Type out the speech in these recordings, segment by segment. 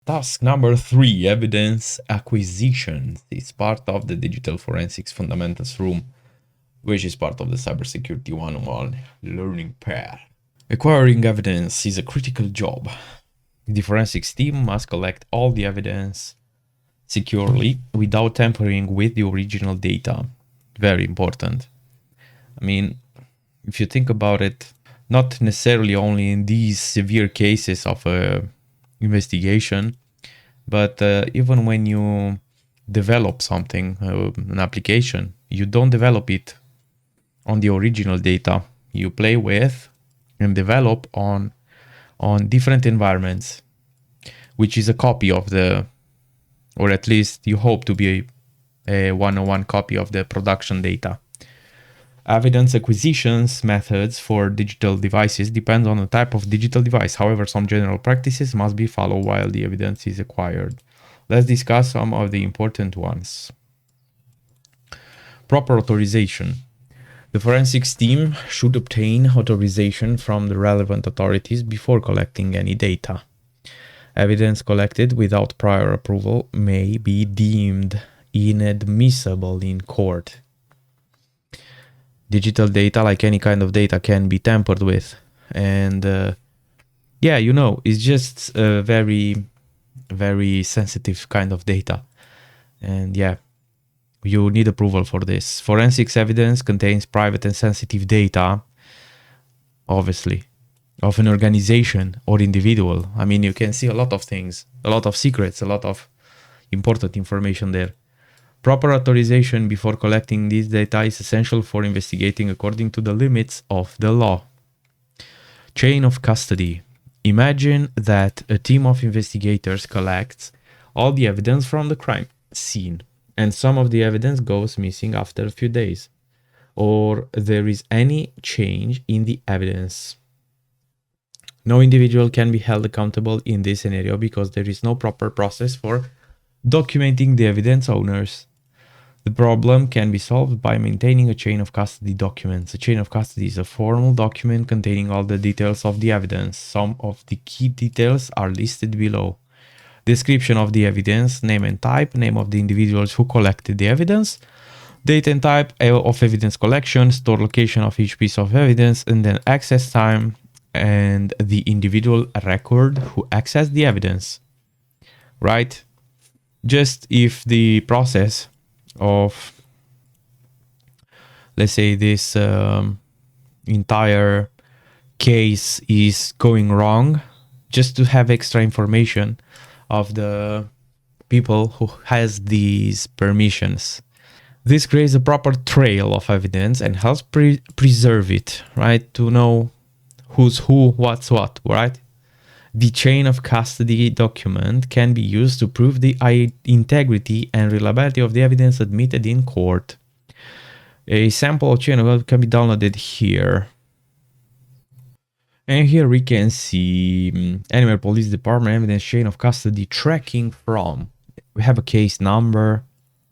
Task number 3, evidence acquisition. It's part of the digital forensics fundamentals room, which is part of the cybersecurity 101 learning path. Acquiring evidence is a critical job. The forensics team must collect all the evidence securely without tampering with the original data. Very important. I mean, if you think about it, not necessarily only in these severe cases of investigation, but even when you develop something, an application, you don't develop it on the original data. You play with and develop on different environments, which is a copy of the, or at least you hope to be a one-on-one copy of the production data. Evidence acquisitions methods for digital devices depend on the type of digital device. However, some general practices must be followed while the evidence is acquired. Let's discuss some of the important ones. Proper authorization. The forensics team should obtain authorization from the relevant authorities before collecting any data. Evidence collected without prior approval may be deemed inadmissible in court. Digital data, like any kind of data, can be tampered with. And yeah, you know, it's just a very, very sensitive kind of data. And yeah, you need approval for this. Forensics evidence contains private and sensitive data, obviously, of an organization or individual. I mean, you can see a lot of things, a lot of secrets, a lot of important information there. Proper authorization before collecting this data is essential for investigating according to the limits of the law. Chain of custody. Imagine that a team of investigators collects all the evidence from the crime scene, and some of the evidence goes missing after a few days, or there is any change in the evidence. No individual can be held accountable in this scenario because there is no proper process for documenting the evidence owners. The problem can be solved by maintaining a chain of custody documents. A chain of custody is a formal document containing all the details of the evidence. Some of the key details are listed below. Description of the evidence, name and type, name of the individuals who collected the evidence, date and type of evidence collection, store location of each piece of evidence, and then access time and the individual record who accessed the evidence. Right? Just if the process of, let's say, this entire case is going wrong, just to have extra information of the people who has these permissions. This creates a proper trail of evidence and helps preserve it, right? To know who's who, what's what, right? The chain of custody document can be used to prove the integrity and reliability of the evidence admitted in court. A sample chain of can be downloaded here. And here we can see Anywhere Police Department evidence chain of custody tracking from. We have a case number,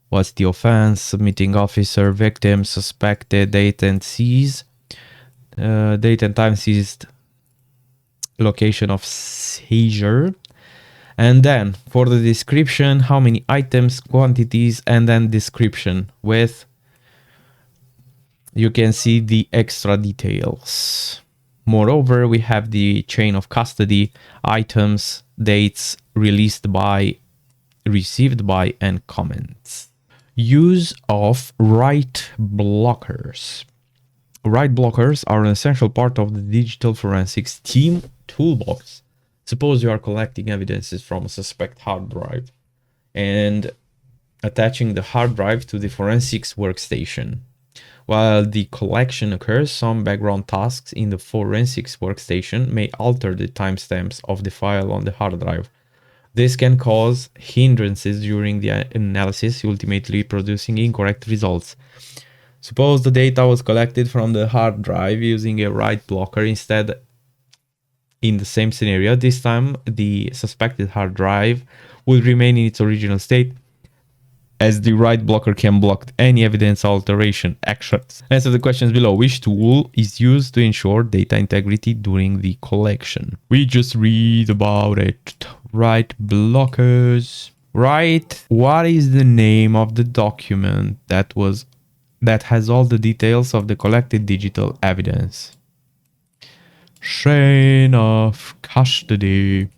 what's the offense, submitting officer, victim, suspected, date and seize, date and time seized, location of seizure, and then for the description, how many items, quantities, and then description with, you can see the extra details. Moreover, we have the chain of custody, items, dates, released by, received by, and comments. Use of write blockers. Write blockers are an essential part of the digital forensics team toolbox. Suppose you are collecting evidences from a suspect hard drive and attaching the hard drive to the forensics workstation. While the collection occurs, some background tasks in the forensics workstation may alter the timestamps of the file on the hard drive. This can cause hindrances during the analysis, ultimately producing incorrect results. Suppose the data was collected from the hard drive using a write blocker instead. In the same scenario, this time the suspected hard drive will remain in its original state, as the write blocker can block any evidence alteration actions. Answer the questions below. Which tool is used to ensure data integrity during the collection? We just read about it. Write blockers. Write what is the name of the document that has all the details of the collected digital evidence. Chain of custody.